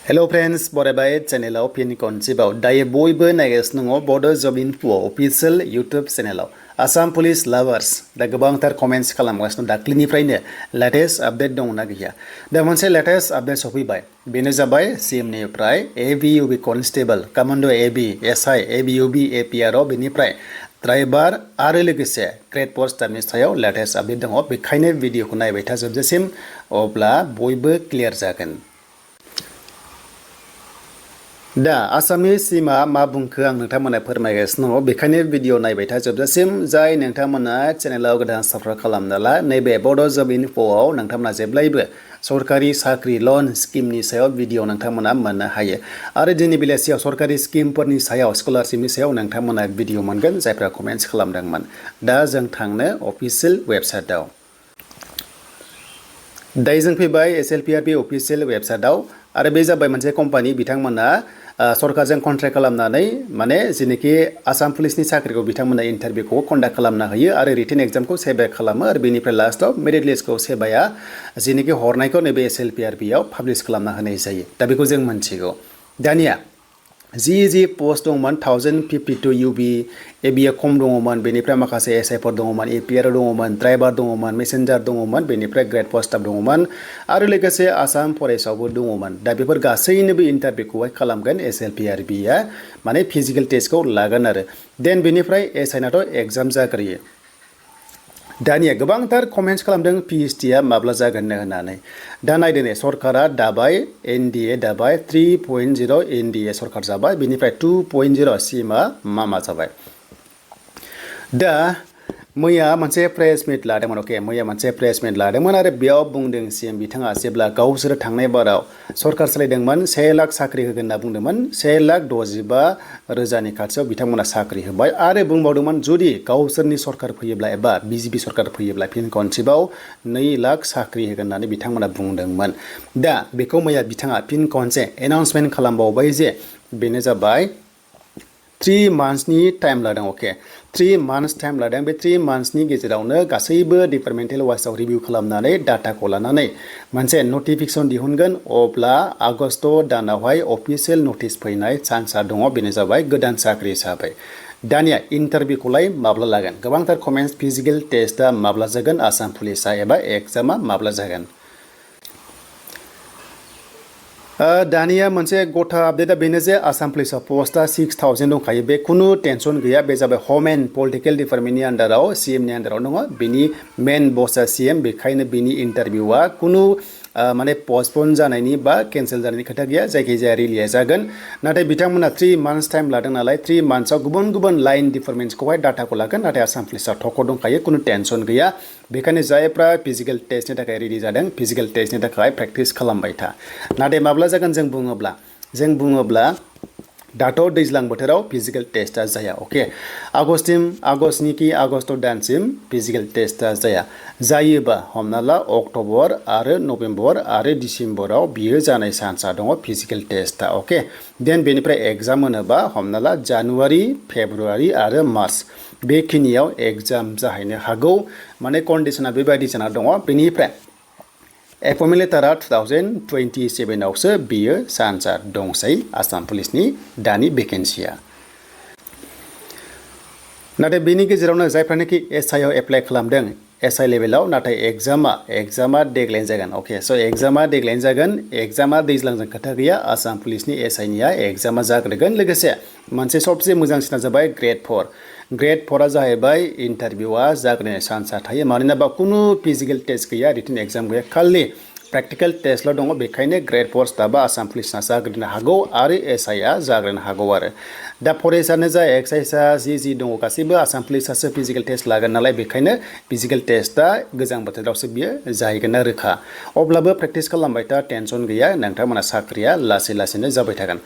Hello friends, Bodo channel pin konsibaw daye boybo nagasnungo Bodo job info official YouTube channel Assam police lovers da gobangtar comments खालामगासिनो दाख्लिनिफ्रायनो latest update दं ना गैया दा मोनसे latest update सफैबाय बेनो जाबाय CM निफ्राय ABUB constable commando AB SI ABUB APR बेनिफ्राय ड्राइभार आरो लोगोसे ग्रेड पोस्ट स्टाफनि सायाव latest update दङ बेखायनो भिडिअखौ नायबाय था जोबजासिम अब्ला बयबो क्लियर जागोन दा आसामनि सीमा मा बुंखो आं नोंथांमोननो फोरमायगासिनो दङ बेखायनो भिडिअ नायबाय था जोबजासिम जाय नोंथांमोना चेनेलाव गोदान साबस्क्राइब खालामनाला नैबे बड' जब इनफ'आव नोंथांमोना जेब्लायबो सरकारि साख्रि लन स्किमनि सायाव भिडिअ नोंथांमोना मोननो हायो आरो दिनै बेलासियाव सरकारि स्किमफोरनि सायाव स्कलारशिपनि सायाव नोंथांमोना भिडिअ मोनगोन जायफ्रा कमेन्ट्स खालामदोंमोन दा जों थांनो अफिसियेल वेबसाइटआव दायो जों फैबाय SLPRB अफिसियेल वेबसाइटआव आरो बे जाबाय मोनसे कम्पानि बिथांमोना सरकारजों कन्ट्रेक्ट खालामनानै माने जेनेखि आसाम पुलिसनि साख्रिखौ बिथांमोना इन्टारभिउखौ कन्डाक्ट खालामना होयो आरो रिटेन एग्जामखौ सेबाय खालामो आरो बेनिफ्राय लास्टआव मेरिट लिस्टखौ सेबाया जेनेखि हरनायखौ नैबे SLPRBआव पाब्लिश खालामना होनाय जायो दा बेखौ जों मिन्थिगौ दानिया जि पोस्ट दंमोन 1052 UB एबिया खम दङमोन बेनिफ्राय माखासे एसआइफोर दङमोन APR दङमोन ड्राइभार दङमोन मेसेन्जार दङमोन बेनिफ्राय ग्रेड पोस्ट स्टाफ दङमोन आरो लोगोसे आसाम फरेस्टआवबो दङमोन दा बेफोर गासैनोबो इन्टारभिउखौहाय खालामगोन SLPRBआ माने फिजिकल टेस्टखौ लागोन आरो देन बेनिफ्राय एसआइनाथ' एग्जाम जाग्रोयो दानिया गोबांथार कमेन्ट्स खालामदों PhDआ माब्ला जागोन होननानै दा नायदो ने सरकारा दाबाय NDA दाबाय 3.0 NDA सरकार जाबाय बेनिफ्राय 2.0 सीमा मा जाबाय दा मैया मोनसे प्रेस मिट लादोंमोन अके मैया मोनसे प्रेस मिट लादोंमोन आरो बेयाव बुंदों CM बिथाङा जेब्ला गावसोर थांनाय बाराव सरकार सालायदोंमोन 1 लाख साख्रि होगोन होनना बुंदोंमोन 1,65,000 खाथियाव बिथांमोना साख्रि होबाय आरो बुंबावदोंमोन जुदि गावसोरनि सरकार फैयोब्ला एबा BJP सरकार फैयोब्ला फिन खनसेबाव 2 लाख साख्रि होगोन होननानै बिथांमोना बुंदोंमोन दा बेखौ मैया बिथाङा फिन खनसे एनाउन्समेन्ट खालामबावबाय जे बेनो जाबाय 3 मान्थ्सनि टाइम लादों अके 3 मान्थ्स टाइम लादों बे 3 मान्थ्सनि गेजेरावनो गासैबो डिपार्टमेन्टेल वाइसआव रिभिउ खालामनानै डाटाखौ लानानै मोनसे नटिफिकेसन दिहुनगोन अब्ला आगस्ट दानावहाय अफिसियेल नटिस फैनाय चान्सआ दङ बेनो जाबाय गोदान साख्रि हिसाबै दानिया इन्टारभिउखौलाय माब्ला लागोन गोबांथार कमेन्ट्स फिजिकल टेस्टआ माब्ला जागोन आसाम पुलिसआ एबा एग्जामा माब्ला जागोन दानिया मोनसे गथा आपडेटआ बेनो जे आसाम पुलिसआव पस्टआ 6000 दंखायो बे खुनु टेनसन गैया बे जाबाय हम एन्ड पलिटिकेल डिपार्टमेन्टनि आन्डाराव CMनि आन्डाराव दङ बेनि मेन बसआ CM बेखायनो बेनि इन्टारभिउआ खुनु माने पस्टपन जानायनि बा केन्सेल जानायनि खोथा गैया जायखिजाया रिलिज जागोन नाथाय बिथांमोना 3 मान्थ्स टाइम लादों नालाय 3 मान्थ्सआव गुबुन गुबुन लाइन डिपार्टमेन्ट्सखौहाय डाटाखौ लागोन नाथाय आसाम पुलिसआव थक दंखायो खुनु टेनसन गैया बेखायनो जायफ्रा फिजिकल टेस्टनि थाखाय रेडि जादों फिजिकल टेस्टनि थाखाय प्रेक्टिस खालामबाय था नाथाय माब्ला जागोन जों बुङोब्ला दाथ' दैज्लां बोथोराव फिजिकल टेस्टआ जाया अके आगस्ट दानसिम फिजिकल टेस्टआ जायोबा हमना ला अक्ट'बर आरो नभेम्बर आरो डिसेम्बराव बियो जानाय चान्सआ दङ फिजिकल टेस्टआ अके देन बेनिफ्राय एग्जाम होनोबा हमना ला जानुवारि फेब्रुवारि आरो मार्च बेखिनियाव एग्जाम जाहैनो हागौ माने कन्डिशना बेबायदि जाना दङ बेनिफ्राय एपइन्टमेन्ट लेटारा 2027 आवसो बियो चान्सआ दंसै आसाम पुलिसनि दानि भेकेन्सिया नाथाय बेनि गेजेरावनो जायफ्रानोखि SI आव एप्लाइ खालामदों SI लेभेलाव नाथाय एग्जामा देग्लायनो जागोन अके स' एग्जामा देग्लायनो जागोन एग्जामा दैज्लांजों खोथा गैया आसाम पुलिसनि SI निया एग्जामा जाग्रोगोन लोगोसे मोनसे सबसे मोजांसिना जाबाय ग्रेड 4 आ जाहैबाय इन्टारभिउआ जाग्रोनाय चान्सआ थायो मानोना बा खुनु फिजिकल टेस्ट गैया रिटेन एग्जाम गैया खालि प्रेक्टिकल टेस्टल' दङ बेखायनो ग्रेड 4 स्टाफआ आसाम पुलिसना जाग्रोनो हागौ आरो SI आ जाग्रोनो हागौ आरो दा फरेस्टआनो जा एक्साइजआ जि दङ गासैबो आसाम पुलिसआसो फिजिकल टेस्ट लागोन नालाय बेखायनो फिजिकल टेस्टआ गोजां बोथोरावसो बियो जाहैगोन ना रोखा अब्लाबो प्रेक्टिस खालामबाय था टेनसन गैया नोंथांमोना साख्रिया लासैनो जाबाय थागोन